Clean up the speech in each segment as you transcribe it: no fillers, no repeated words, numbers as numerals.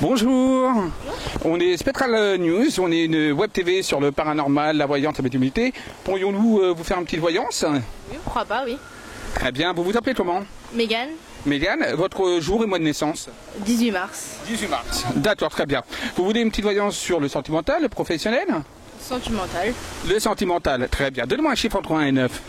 Bonjour, on est Spectral News, on est une web TV sur le paranormal, la voyance, la médiumnité. Pourrions-nous vous faire une petite voyance? Oui, pourquoi pas, oui. Très bien, vous vous appelez comment? Mégane. Mégane, votre jour et mois de naissance? 18 mars. 18 mars, d'accord, très bien. Vous voulez une petite voyance sur le sentimental, le professionnel? Sentimental. Le sentimental, très bien. Donnez-moi un chiffre entre 1 et 9.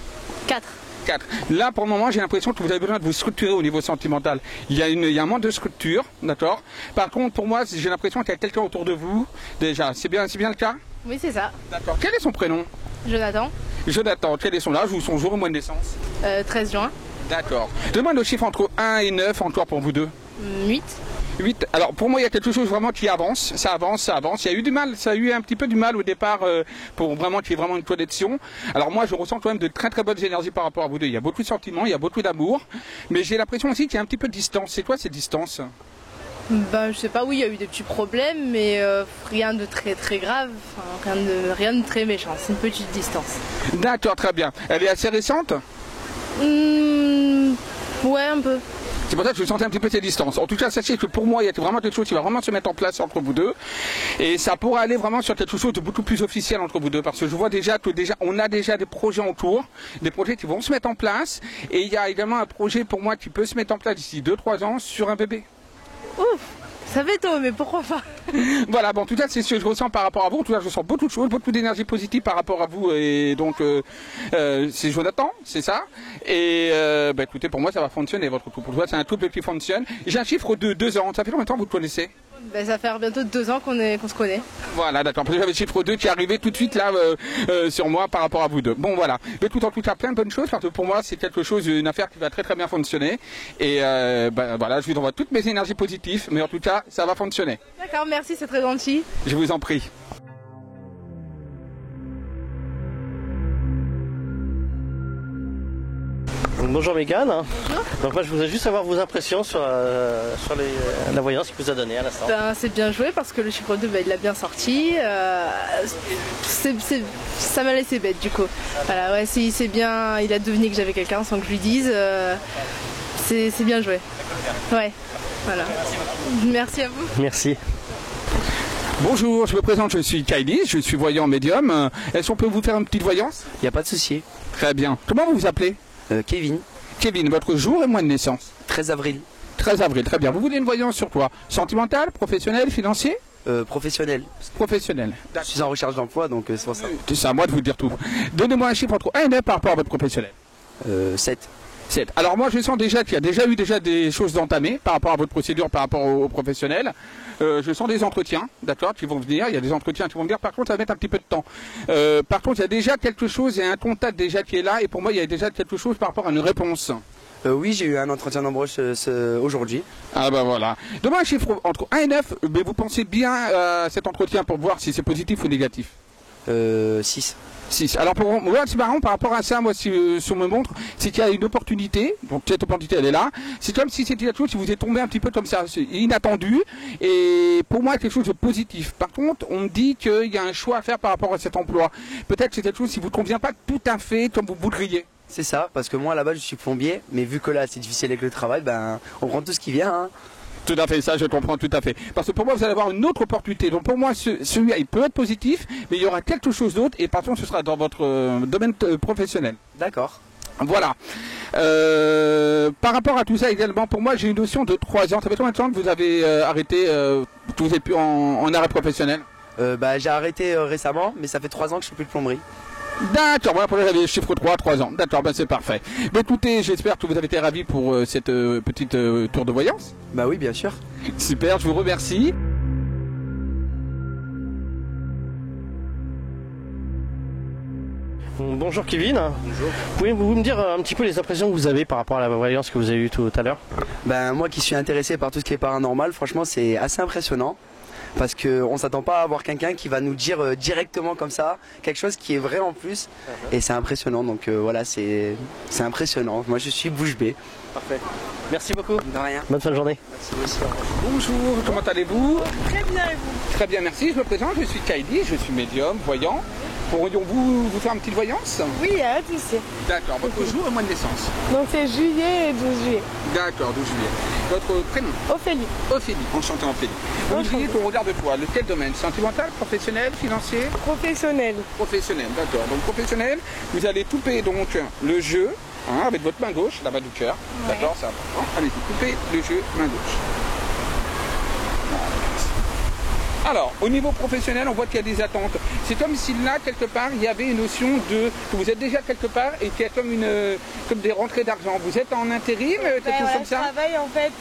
4. 4. Là, pour le moment, j'ai l'impression que vous avez besoin de vous structurer au niveau sentimental. Il y a un manque de structure, d'accord. Par contre, pour moi, j'ai l'impression qu'il y a quelqu'un autour de vous. Déjà, c'est bien le cas? Oui, c'est ça. D'accord. Quel est son prénom? Jonathan. Jonathan, quel est son âge ou son jour et mois de naissance? 13 juin. D'accord. Demande le chiffre entre 1 et 9 encore pour vous deux. 8. 8. Alors pour moi il y a quelque chose vraiment qui avance, ça avance, ça avance. Il y a eu du mal, ça a eu un petit peu du mal au départ pour vraiment qu'il y ait vraiment une connexion. Alors moi je ressens quand même de très très bonnes énergies par rapport à vous deux. Il y a beaucoup de sentiments, il y a beaucoup d'amour, mais j'ai l'impression aussi qu'il y a un petit peu de distance. C'est quoi cette distance? Ben je sais pas, oui il y a eu des petits problèmes, mais rien de très très grave, enfin, rien de très méchant. C'est une petite distance. D'accord, très bien. Elle est assez récente? Ouais, un peu. C'est pour ça que je sentais un petit peu ces distances. En tout cas, sachez que pour moi, il y a vraiment quelque chose qui va vraiment se mettre en place entre vous deux. Et ça pourra aller vraiment sur quelque chose de beaucoup plus officiel entre vous deux. Parce que je vois déjà que on a déjà des projets en cours, des projets qui vont se mettre en place. Et il y a également un projet pour moi qui peut se mettre en place d'ici 2-3 ans sur un bébé. Ouf, ça fait tôt, mais pourquoi pas? Voilà, bon, en tout cas, c'est ce que je ressens par rapport à vous. En tout cas, je sens beaucoup de choses, beaucoup d'énergie positive par rapport à vous. Et donc, c'est Jonathan, c'est ça. Et bah, écoutez, pour moi, ça va fonctionner, votre couple. Pour moi, c'est un couple qui fonctionne. J'ai un chiffre de 2 ans. Ça fait combien de temps que vous le connaissez? Ben, ça fait bientôt 2 ans qu'on se connaît. Voilà, d'accord. Parce que j'avais le chiffre 2 qui est arrivé tout de suite là sur moi par rapport à vous deux. Bon, voilà. Mais tout en tout cas, plein de bonnes choses parce que pour moi, c'est quelque chose, une affaire qui va très très bien fonctionner. Et ben, voilà, je vous envoie toutes mes énergies positives, mais en tout cas, ça va fonctionner. D'accord, merci, c'est très gentil. Je vous en prie. Bonjour Mégane. Bonjour. Donc moi je voudrais juste avoir vos impressions sur la voyance qu'il vous a donnée à l'instant. Ben, c'est bien joué parce que le chiffre 2, ben, il l'a bien sorti. Ça m'a laissé bête du coup. Voilà, ouais, c'est bien, il a deviné que j'avais quelqu'un sans que je lui dise. C'est bien joué. Ouais, voilà. Merci à vous. Merci. Bonjour, je me présente, je suis Kylie, je suis voyant médium. Est-ce qu'on peut vous faire une petite voyance? Il n'y a pas de souci. Très bien. Comment vous vous appelez? Kevin, Kevin, votre jour et mois de naissance? 13 avril. 13 avril, très bien. Vous voulez une voyance sur quoi? Sentimental, professionnel, financier? Professionnel. Professionnel. Je suis en recherche d'emploi, donc c'est pour ça. C'est à moi de vous dire tout. Donnez-moi un chiffre entre 1 et 9 par rapport à votre professionnel. 7. 7. Alors moi je sens déjà qu'il y a déjà eu des choses d'entamées par rapport à votre procédure, par rapport au professionnel. Je sens des entretiens, d'accord, qui vont venir. Il y a des entretiens qui vont venir. Par contre, ça va mettre un petit peu de temps. Par contre, il y a déjà quelque chose, il y a un contact déjà qui est là. Et pour moi, il y a déjà quelque chose par rapport à une réponse. Oui, j'ai eu un entretien d'embauche aujourd'hui. Ah ben voilà. Demain un chiffre entre 1 et 9, mais vous pensez bien à cet entretien pour voir si c'est positif ou négatif? 6. 6. Alors pour moi, c'est marrant par rapport à ça, moi si on me montre, c'est qu'il y a une opportunité, donc cette opportunité elle est là, c'est comme si c'était quelque chose qui vous est tombé un petit peu comme ça, inattendu, et pour moi quelque chose de positif. Par contre, on me dit qu'il y a un choix à faire par rapport à cet emploi. Peut-être que c'est quelque chose qui ne vous convient pas tout à fait comme vous voudriez. C'est ça, parce que moi là-bas je suis plombier, mais vu que là c'est difficile avec le travail, ben on prend tout ce qui vient. Hein. Tout à fait, ça je comprends tout à fait. Parce que pour moi vous allez avoir une autre opportunité. Donc pour moi celui-là il peut être positif, mais il y aura quelque chose d'autre et par contre ce sera dans votre domaine professionnel. D'accord. Voilà. Par rapport à tout ça également, pour moi j'ai une notion de 3 ans. Ça fait combien de temps que vous avez arrêté, que vous êtes plus en arrêt professionnel? J'ai arrêté récemment, mais ça fait 3 ans que je ne fais plus de plomberie. D'accord, voilà, pour j'avais le chiffre 3 ans. D'accord, ben c'est parfait. Mais écoutez, j'espère que vous avez été ravis pour cette petite tour de voyance. Bah oui, bien sûr. Super, je vous remercie. Bonjour Kevin. Bonjour. Pouvez-vous me dire un petit peu les impressions que vous avez par rapport à la voyance que vous avez eue tout à l'heure? Ben, moi qui suis intéressé par tout ce qui est paranormal, franchement c'est assez impressionnant. Parce qu'on ne s'attend pas à avoir quelqu'un qui va nous dire directement comme ça, quelque chose qui est vrai en plus. Et c'est impressionnant, donc voilà, c'est impressionnant. Moi je suis bouche bée. Parfait. Merci beaucoup. De rien. Bonne fin de journée. Merci aussi. Bonjour, comment allez-vous? Très bien et vous? Très bien, merci. Je me présente, je suis Kylie, je suis médium, voyant. Pourrions-vous vous faire une petite voyance? Oui, arrête ici. D'accord, votre jour et mois de naissance. Donc c'est juillet et 12 juillet. D'accord, 12 juillet. Votre prénom? Ophélie. Ophélie, enchanté Ophélie. Vous diriez ton regard de toi, lequel domaine? Sentimental, professionnel, financier? Professionnel. Professionnel, d'accord. Donc professionnel, vous allez couper donc le jeu, hein, avec votre main gauche, la bas du cœur. Ouais. D'accord, c'est important. Allez, vous coupez le jeu, main gauche. Alors, au niveau professionnel, on voit qu'il y a des attentes. C'est comme si là, quelque part, il y avait une notion de que vous êtes déjà quelque part et qu'il y a comme des rentrées d'argent. Vous êtes en intérim, quelque chose comme Je ça? travaille en fait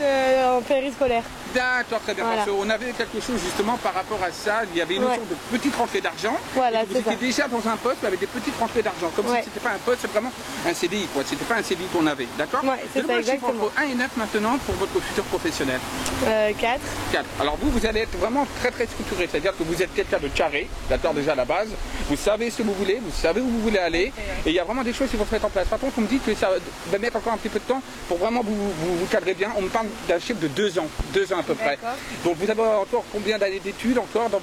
en périscolaire. D'accord, très bien. Voilà. Parce qu'on avait quelque chose justement par rapport à ça. Il y avait une notion de petite rentrée d'argent. Voilà, Et vous c'est étiez ça. déjà dans un poste avec des petites rentrées d'argent. Comme Ouais. si c'était pas un poste, c'est vraiment un CDI, quoi. C'était pas un CDI qu'on avait. D'accord? Ouais, c'est Donnez-moi ça, le chiffre exactement. entre 1 et 9 maintenant pour votre futur professionnel. 4. 4. Alors vous allez être vraiment très très structuré. C'est-à-dire que vous êtes quelqu'un de carré, d'accord, déjà à la base. Vous savez ce que vous voulez, vous savez où vous voulez aller. Et il y a vraiment des choses qui vont se mettre en place. Par contre, on me dit que ça va mettre encore un petit peu de temps pour vraiment vous cadrer bien. On me parle d'un chiffre de 2 ans. 2 ans à peu près. D'accord. Donc vous avez encore combien d'années d'études encore par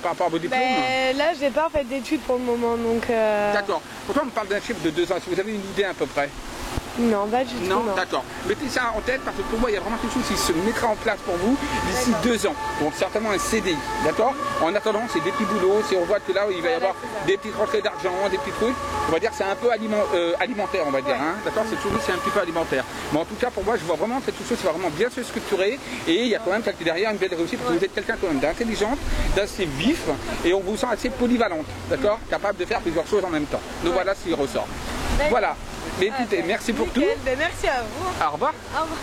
rapport à vos diplômes? Là, j'ai pas fait d'études pour le moment, donc. D'accord. Pourquoi on me parle d'un chiffre de 2 ans? Si vous avez une idée à peu près? Non, pas du tout. Non, d'accord. Mettez ça en tête parce que pour moi, il y a vraiment quelque chose qui se mettra en place pour vous d'ici 2 ans. Donc certainement un CDI, d'accord? En attendant, c'est des petits boulots. Si on voit que là, il va y avoir des petites rentrées d'argent, des petits trucs, on va dire que c'est un peu alimentaire, on va dire. Hein, d'accord? C'est un petit peu alimentaire. Mais en tout cas, pour moi, je vois vraiment quelque chose qui va vraiment bien se structurer. Et il y a quand même derrière une belle réussite parce que vous êtes quelqu'un quand même d'intelligente, d'assez vif et on vous sent assez polyvalente, d'accord? Capable de faire plusieurs choses en même temps. Donc voilà ce qui ressort. Voilà. Mais écoutez, merci pour tout. Merci à vous. Au revoir. Au revoir.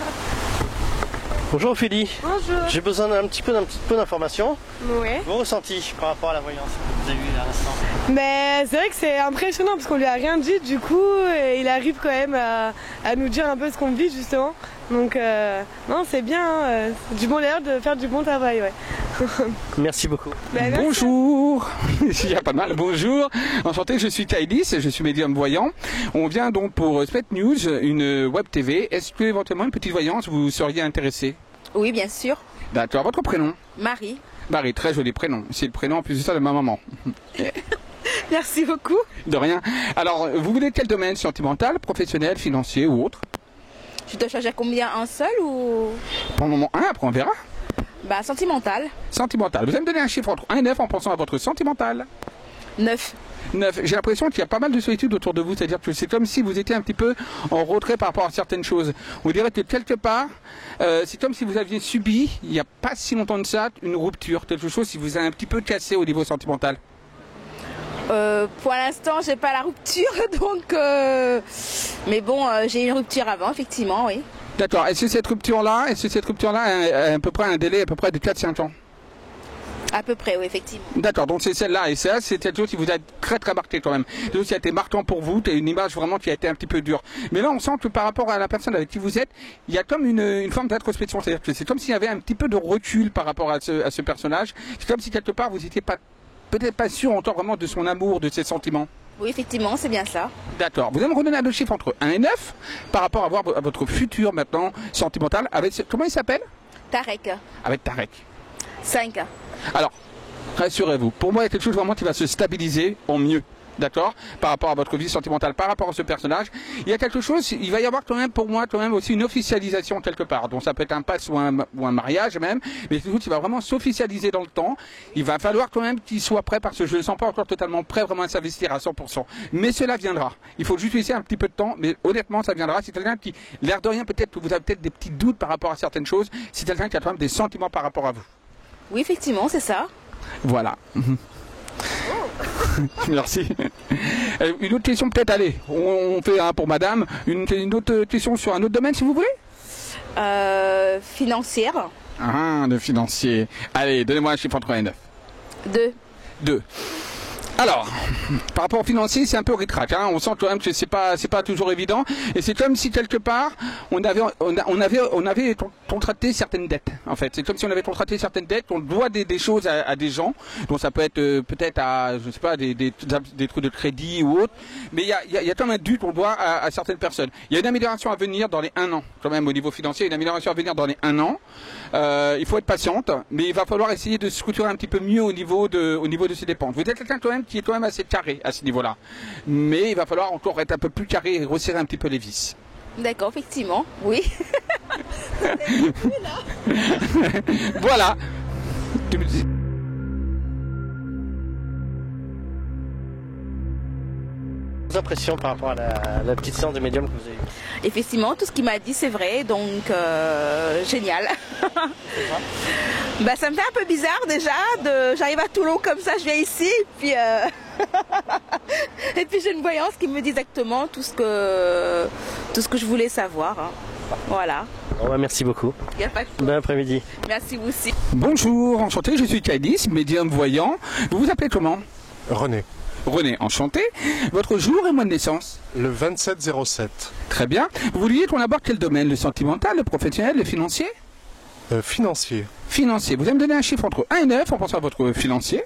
Bonjour Ophélie. Bonjour. J'ai besoin d'un petit peu d'informations. Oui. Vos ressentis par rapport à la voyance que vous avez eue à l'instant. Mais c'est vrai que c'est impressionnant parce qu'on lui a rien dit du coup et il arrive quand même à nous dire un peu ce qu'on vit justement. Donc non, c'est bien, hein, c'est du bon l'air de faire du bon travail, ouais. Merci beaucoup. Ben, merci. Bonjour, il y a pas de mal, bonjour, enchanté, je suis Kylie, je suis médium voyant. On vient donc pour Spet News, une web TV. Est-ce que éventuellement une petite voyance vous seriez intéressé? Oui, bien sûr. D'accord, votre prénom? Marie. Marie, très joli prénom. C'est le prénom en plus de ça de ma maman. Merci beaucoup. De rien. Alors, vous voulez quel domaine? Sentimental, professionnel, financier ou autre? Je dois choisir combien? Un seul ou... Pour le moment, un, après on verra. Bah, sentimental. Sentimental. Vous allez me donner un chiffre entre 1 et 9 en pensant à votre sentimental. 9. 9. J'ai l'impression qu'il y a pas mal de solitude autour de vous, c'est-à-dire que c'est comme si vous étiez un petit peu en retrait par rapport à certaines choses. On dirait que quelque part, c'est comme si vous aviez subi, il n'y a pas si longtemps de ça, une rupture, quelque chose qui vous a un petit peu cassé au niveau sentimental. Pour l'instant, j'ai pas la rupture, donc... Mais bon, j'ai eu une rupture avant, effectivement, oui. D'accord. Est-ce que cette rupture-là a à peu près un délai à peu près de 4-5 ans? À peu près, oui, effectivement. D'accord, donc c'est celle-là, et ça, c'est quelque chose qui vous a très très marqué quand même. Quelque chose qui a été marquant pour vous, c'est une image vraiment qui a été un petit peu dure. Mais là, on sent que par rapport à la personne avec qui vous êtes, il y a comme une forme d'introspection, c'est-à-dire que c'est comme s'il y avait un petit peu de recul par rapport à ce personnage. C'est comme si quelque part, vous n'étiez peut-être pas sûr encore vraiment de son amour, de ses sentiments. Oui, effectivement, c'est bien ça. D'accord. Vous allez me redonner un chiffre entre 1 et 9 par rapport à votre futur maintenant sentimental. Comment il s'appelle? Tarek. Avec Tarek. 5. Alors, rassurez-vous, pour moi, il y a quelque chose vraiment qui va se stabiliser en mieux. D'accord? Par rapport à votre vie sentimentale, par rapport à ce personnage. Il y a quelque chose, il va y avoir quand même, pour moi, quand même aussi une officialisation quelque part. Donc ça peut être un pass ou un mariage même, mais quelque chose qui va vraiment s'officialiser dans le temps. Il va falloir quand même qu'il soit prêt parce que je ne le sens pas encore totalement prêt vraiment à s'investir à 100%. Mais cela viendra. Il faut juste laisser un petit peu de temps, mais honnêtement, ça viendra. C'est quelqu'un qui, l'air de rien, peut-être que vous avez peut-être des petits doutes par rapport à certaines choses. C'est quelqu'un qui a quand même des sentiments par rapport à vous. Oui, effectivement, c'est ça. Voilà. Merci. Une autre question peut-être, allez, on fait pour madame, une autre question sur un autre domaine si vous voulez. Financière. Ah, de financier. Allez, donnez-moi un chiffre entre 1 et 9. 2. 2. Alors, par rapport au financier, c'est un peu ric-rac, hein. On sent quand même que c'est pas toujours évident. Et c'est comme si quelque part, on avait contracté certaines dettes. En fait, c'est comme si on avait contracté certaines dettes. On doit des choses à des gens. Donc ça peut être peut-être à, je sais pas, des trucs de crédit ou autre. Mais il y a quand même un dû qu'on doit à certaines personnes. Il y a une amélioration à venir dans les 1 an, quand même au niveau financier. Une amélioration à venir dans les 1 an. Il faut être patiente, mais il va falloir essayer de structurer un petit peu mieux au niveau de ses dépenses. Vous êtes quelqu'un quand même qui est quand même assez carré à ce niveau-là. Mais il va falloir encore être un peu plus carré et resserrer un petit peu les vis. D'accord, effectivement, oui. Voilà. Vos impressions par rapport à la petite séance de médium que vous avez eue? Effectivement, tout ce qu'il m'a dit, c'est vrai, donc génial. Bah, ça me fait un peu bizarre déjà, j'arrive à Toulon comme ça, je viens ici, et puis, et puis j'ai une voyance qui me dit exactement tout ce que je voulais savoir. Hein. Voilà. Bon, bah, merci beaucoup. Il n'y a pas de quoi. Bon après-midi. Merci vous aussi. Bonjour, enchanté, je suis Kailis, médium voyant. Vous vous appelez comment? René, René, enchanté. Votre jour et mois de naissance? le 27-07. Très bien. Vous vouliez qu'on aborde quel domaine? Le sentimental, le professionnel, le financier? Financier, Financier. Vous allez me donner un chiffre entre 1 et 9 en pensant à votre financier.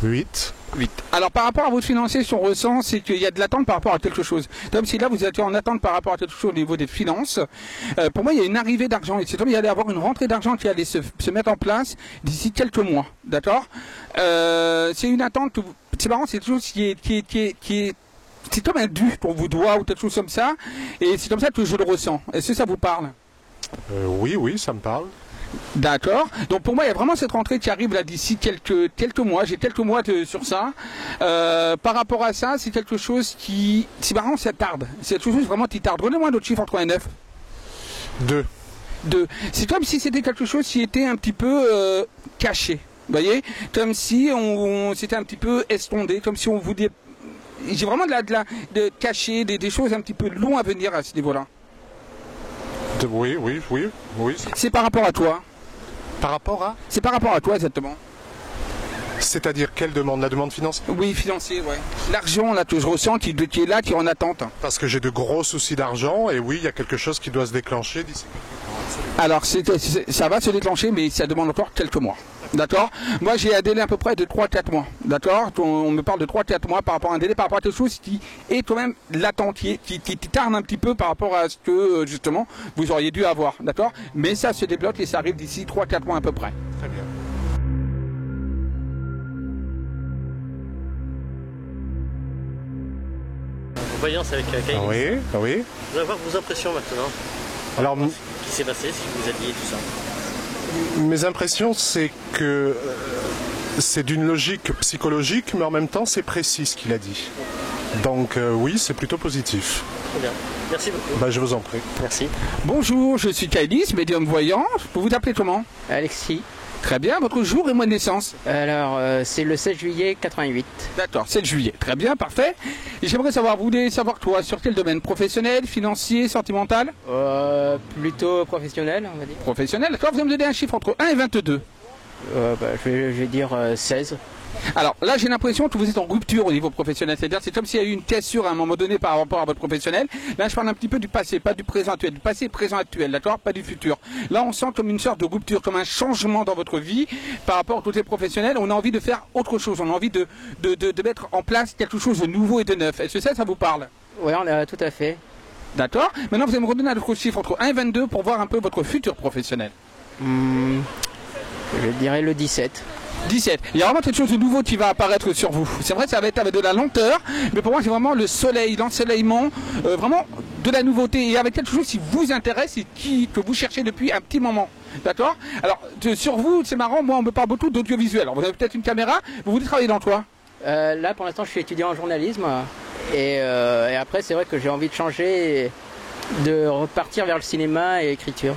8. 8. Alors par rapport à votre financier, ce qu'on ressent, c'est qu'il y a de l'attente par rapport à quelque chose. Comme si là vous étiez en attente par rapport à quelque chose au niveau des finances. Pour moi, il y a une arrivée d'argent. Et c'est comme il y allait avoir une rentrée d'argent qui allait se mettre en place d'ici quelques mois. D'accord? C'est une attente que c'est marrant, c'est quelque chose qui est c'est comme un dû qu'on vous doit ou quelque chose comme ça. Et c'est comme ça que je le ressens. Est-ce que ça vous parle? Oui, ça me parle. D'accord. Donc pour moi, il y a vraiment cette rentrée qui arrive là d'ici quelques mois. J'ai quelques mois sur ça. Par rapport à ça, c'est quelque chose qui... C'est marrant, ça tarde. C'est quelque chose vraiment qui tarde. Donnez-moi d'autres chiffres entre 1 et 9. 2. 2. C'est comme si c'était quelque chose qui était un petit peu caché. Vous voyez? Comme si on s'était un petit peu estondé. Comme si on vous dit... J'ai vraiment de cacher des choses un petit peu longues à venir à ce niveau-là. Oui. C'est par rapport à toi. Par rapport à? C'est par rapport à toi exactement. C'est-à-dire quelle demande? La demande financière? Oui, financier, ouais. L'argent là que je ressens qui est là, qui est en attente. Parce que j'ai de gros soucis d'argent et oui, il y a quelque chose qui doit se déclencher d'ici quelques mois. Alors ça va se déclencher, mais ça demande encore quelques mois. D'accord? Moi j'ai un délai à peu près de 3-4 mois. D'accord? On me parle de 3-4 mois par rapport à un délai, par rapport à quelque chose qui est quand même latent, qui tarde un petit peu par rapport à ce que justement vous auriez dû avoir. D'accord? Mais ça se débloque et ça arrive d'ici 3-4 mois à peu près. Très bien. Voyance avec Kailis. Oui. Je voudrais avoir vos impressions maintenant. Alors, Ce qui s'est passé, si vous aviez tout ça. mes impressions, c'est que c'est d'une logique psychologique, mais en même temps, c'est précis ce qu'il a dit. Donc oui, c'est plutôt positif. Très bien. Merci beaucoup. Bah, je vous en prie. Merci. Bonjour, je suis Kailis, médium voyant. Vous vous appelez comment? Alexis. Très bien, votre jour et mois de naissance? Alors, c'est le 16 juillet 88. D'accord, 7 juillet. Très bien, parfait. Et j'aimerais savoir, vous voulez savoir toi, sur quel domaine? Professionnel, financier, sentimental? Plutôt professionnel, on va dire. Professionnel, d'accord. Vous allez me donner un chiffre entre 1 et 22. Je vais dire 16. Alors là, j'ai l'impression que vous êtes en rupture au niveau professionnel. C'est-à-dire, c'est comme s'il y a eu une cassure à un moment donné par rapport à votre professionnel. Là, je parle un petit peu du passé, pas du présent actuel. Du passé, présent actuel, d'accord? Pas du futur. Là, on sent comme une sorte de rupture, comme un changement dans votre vie par rapport au côté professionnel. On a envie de faire autre chose. On a envie de mettre en place quelque chose de nouveau et de neuf. Est-ce que ça vous parle? Oui, tout à fait. D'accord. Maintenant, vous allez me redonner un autre chiffre entre 1 et 22 pour voir un peu votre futur professionnel. Je dirais le 17. 17. Il y a vraiment quelque chose de nouveau qui va apparaître sur vous. C'est vrai que ça va être avec de la lenteur, mais pour moi c'est vraiment le soleil, l'ensoleillement, vraiment de la nouveauté et avec quelque chose qui vous intéresse et que vous cherchez depuis un petit moment. D'accord? Alors sur vous, c'est marrant, moi on me parle beaucoup d'audiovisuel. Alors vous avez peut-être une caméra, vous voulez travailler dans quoi? Là pour l'instant je suis étudiant en journalisme et après c'est vrai que j'ai envie de changer, de repartir vers le cinéma et l'écriture.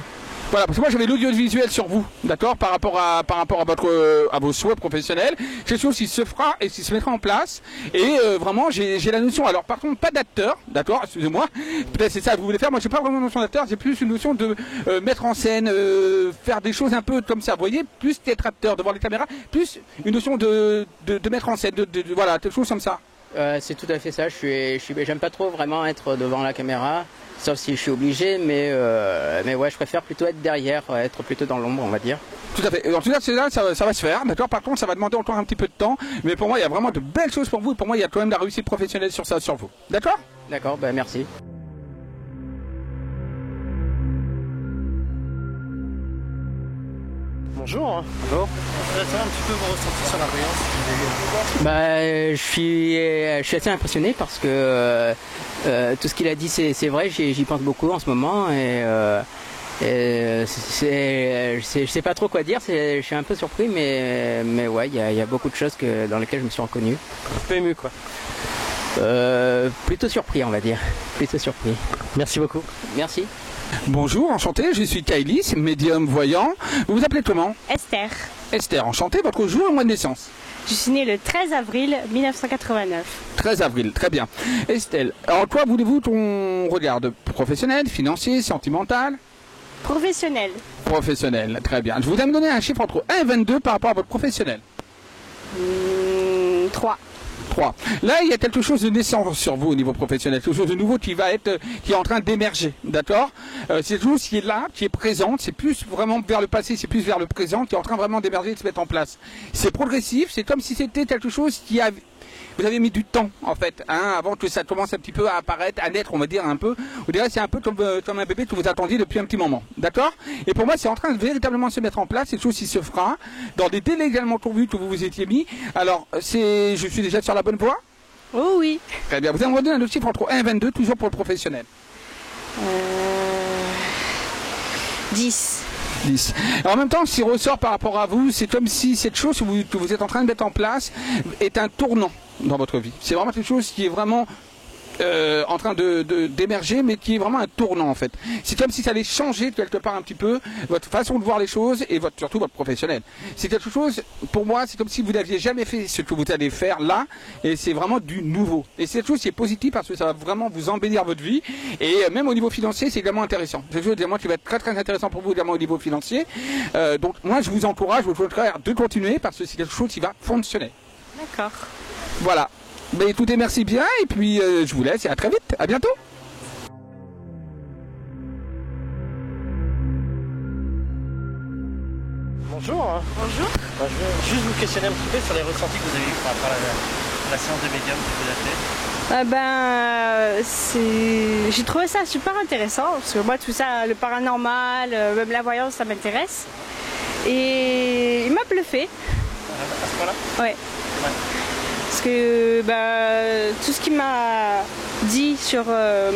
Voilà, parce que moi j'avais l'audiovisuel sur vous, d'accord, par rapport à à vos souhaits professionnels. C'est quelque chose qui se fera et qui se mettra en place. Et vraiment, j'ai la notion. Alors par contre, pas d'acteur, d'accord, excusez-moi. Peut-être c'est ça que vous voulez faire. Moi, j'ai pas vraiment une notion d'acteur. J'ai plus une notion de mettre en scène, faire des choses un peu comme ça. Vous voyez, plus qu'être acteur devant les caméras, plus une notion de mettre en scène, voilà, quelque chose comme ça. C'est tout à fait ça. J'aime pas trop vraiment être devant la caméra, sauf si je suis obligé, mais ouais, je préfère plutôt être derrière, être plutôt dans l'ombre, on va dire. Tout à fait. En tout cas, ça va se faire, d'accord. Par contre, ça va demander encore un petit peu de temps, mais pour moi, il y a vraiment de belles choses pour vous. Et pour moi, il y a quand même de la réussite professionnelle sur vous. D'accord? D'accord, merci. Bonjour. Bonjour. Je voudrais savoir un petit peu vos ressentis sur la voyance. Je suis assez impressionné parce que tout ce qu'il a dit c'est vrai, j'y pense beaucoup en ce moment et je sais pas trop quoi dire, je suis un peu surpris mais ouais, il y a beaucoup de choses dans lesquelles je me suis reconnu. Un peu ému quoi. Plutôt surpris on va dire, plutôt surpris. Merci beaucoup. Merci. Bonjour, enchanté, je suis Kailis, médium voyant. Vous vous appelez comment? Esther. Esther, enchanté, votre jour et mois de naissance? Je suis née le 13 avril 1989. 13 avril, très bien. Estelle, en quoi voulez-vous qu'on regarde? Professionnel, financier, sentimental? Professionnel. Professionnel, très bien. Je vous ai donné un chiffre entre 1 et 22 par rapport à votre professionnel. 3. 3. Là, il y a quelque chose de naissant sur vous au niveau professionnel, quelque chose de nouveau qui est en train d'émerger, d'accord? C'est quelque chose qui est là, qui est présent, c'est plus vraiment vers le passé, c'est plus vers le présent, qui est en train vraiment d'émerger et de se mettre en place. C'est progressif, c'est comme si c'était quelque chose vous avez mis du temps, en fait, avant que ça commence un petit peu à apparaître, à naître, on va dire un peu. Vous direz, c'est un peu comme un bébé que vous attendiez depuis un petit moment. D'accord? Et pour moi, c'est en train de véritablement se mettre en place. C'est quelque chose qui se fera dans des délais également convenus que vous vous étiez mis. Alors, je suis déjà sur la bonne voie? Oh oui. Très bien. Vous allez me redonner un autre chiffre entre 1 et 22, toujours pour le professionnel. 10. 10. En même temps, ce qui ressort par rapport à vous, c'est comme si cette chose que vous êtes en train de mettre en place est un tournant dans votre vie. C'est vraiment quelque chose qui est vraiment en train d'émerger, mais qui est vraiment un tournant en fait. C'est comme si ça allait changer quelque part un petit peu votre façon de voir les choses et surtout votre professionnel. C'est quelque chose, pour moi, c'est comme si vous n'aviez jamais fait ce que vous allez faire là, et c'est vraiment du nouveau. Et c'est quelque chose qui est positif parce que ça va vraiment vous embellir votre vie, et même au niveau financier, c'est également intéressant. C'est quelque chose également qui va être très très intéressant pour vous également au niveau financier. Donc moi, je vous encourage de continuer parce que c'est quelque chose qui va fonctionner. D'accord. Voilà. Mais écoutez, merci bien, et puis je vous laisse et à très vite. À bientôt. Bonjour. Bonjour. Je vais juste vous questionner un petit peu sur les ressentis que vous avez eu par rapport à la séance de médium que vous avez fait. J'ai trouvé ça super intéressant, parce que moi tout ça, le paranormal, même la voyance, ça m'intéresse. Et il m'a bluffé. À ce point-là? Ouais. Parce que tout ce qu'il m'a dit sur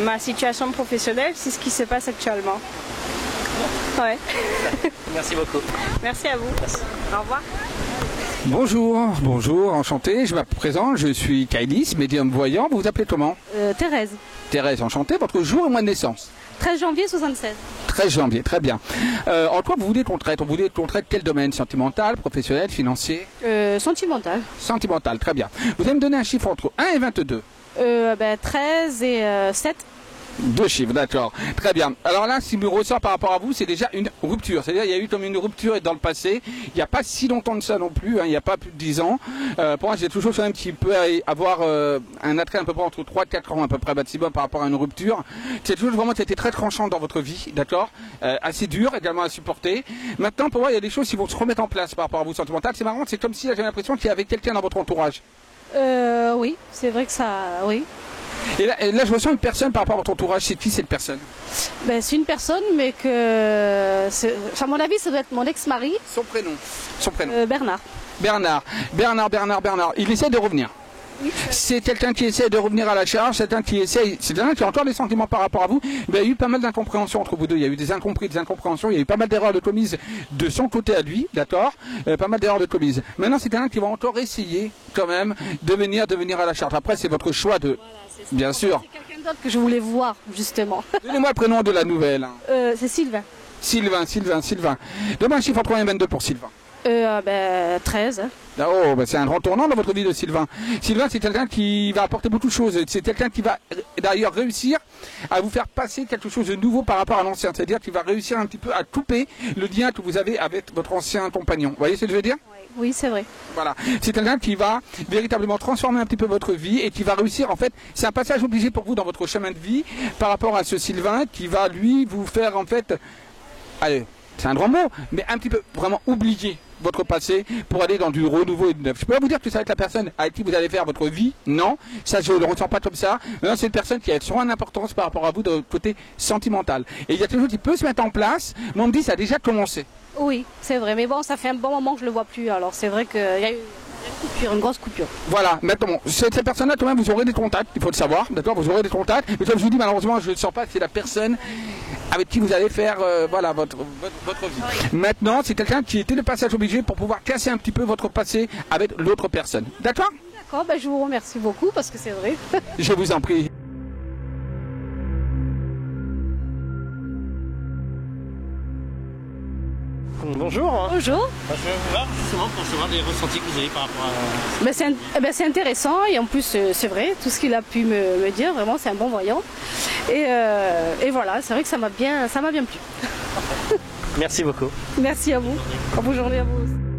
ma situation professionnelle, c'est ce qui se passe actuellement. Ouais. Merci beaucoup. Merci à vous. Merci. Au revoir. Bonjour, enchanté, je me présente, je suis Kailis, médium voyant, vous vous appelez comment? Thérèse. Thérèse, enchanté, votre jour et mois de naissance? 13 janvier 76. 13 janvier, très bien. En quoi vous voulez qu'on traite? On voulait qu'on traite quel domaine? Sentimental, professionnel, financier? Sentimental. Sentimental, très bien. Vous allez me donner un chiffre entre 1 et 22? 13 et 7. 2 chiffres, d'accord. Très bien. Alors là, ce qui me ressort par rapport à vous, c'est déjà une rupture. C'est-à-dire, il y a eu comme une rupture dans le passé. Il n'y a pas si longtemps de ça non plus. Il n'y a pas plus de 10 ans. Pour moi, j'ai toujours fait un petit peu avoir un attrait à peu près entre 3 et 4 ans à peu près maximum par rapport à une rupture. C'est toujours vraiment qui a été très tranchant dans votre vie, d'accord, assez dur également à supporter. Maintenant, pour moi, il y a des choses qui vont se remettre en place par rapport à vous sentimental. C'est marrant, c'est comme si j'avais l'impression qu'il y avait quelqu'un dans votre entourage. Oui, c'est vrai que ça, oui. Et là, je ressens une personne par rapport à votre entourage. C'est qui cette personne? C'est une personne, mais que, à mon avis, ça doit être mon ex-mari. Son prénom. Bernard. Bernard. Il essaie de revenir. C'est quelqu'un qui essaie de revenir à la charge, c'est quelqu'un qui a encore des sentiments par rapport à vous. Il y a eu pas mal d'incompréhensions entre vous deux, il y a eu des incompris, des incompréhensions, il y a eu pas mal d'erreurs de commises de son côté à lui, d'accord, pas mal d'erreurs de commises. Maintenant, c'est quelqu'un qui va encore essayer quand même de venir à la charge. Après, c'est votre choix de... Voilà, bien sûr. C'est quelqu'un d'autre que je voulais voir, justement. Donnez-moi le prénom de la nouvelle. C'est Sylvain. Sylvain. Donne-moi un chiffre entre 1 et 22 pour Sylvain. 13. Oh, c'est un grand tournant dans votre vie de Sylvain. Sylvain, c'est quelqu'un qui va apporter beaucoup de choses. C'est quelqu'un qui va d'ailleurs réussir à vous faire passer quelque chose de nouveau par rapport à l'ancien. C'est-à-dire qu'il va réussir un petit peu à couper le lien que vous avez avec votre ancien compagnon. Vous voyez ce que je veux dire? Oui, c'est vrai. Voilà. C'est quelqu'un qui va véritablement transformer un petit peu votre vie et qui va réussir, en fait, c'est un passage obligé pour vous dans votre chemin de vie par rapport à ce Sylvain qui va, lui, vous faire, en fait, allez, c'est un grand mot, mais un petit peu vraiment oublier votre passé pour aller dans du renouveau et du neuf. Je peux pas vous dire que ça va être la personne avec qui vous allez faire votre vie, non, ça je ne le ressens pas comme ça. Non, c'est une personne qui a sûrement une importance par rapport à vous de votre côté sentimental. Et il y a quelque chose qui peut se mettre en place, mais on me dit que ça a déjà commencé. Oui, c'est vrai, mais bon, ça fait un bon moment que je le vois plus, alors c'est vrai qu'il y a eu une grosse coupure. Voilà, maintenant, cette personne-là, quand même, vous aurez des contacts, il faut le savoir, d'accord, vous aurez des contacts, mais comme je vous dis, malheureusement, je ne sens pas si c'est la personne avec qui vous allez faire voilà, votre vie. Maintenant, c'est quelqu'un qui était de passage obligé pour pouvoir casser un petit peu votre passé avec l'autre personne. D'accord? D'accord, je vous remercie beaucoup parce que c'est vrai. Je vous en prie. Bonjour. Bonjour. Je vais vous voir justement pour savoir les ressentis que vous avez par rapport à... C'est intéressant et en plus c'est vrai, tout ce qu'il a pu me dire, vraiment c'est un bon voyant. Et voilà, c'est vrai que ça m'a bien plu. Merci beaucoup. Merci à vous. Bonne journée à vous aussi.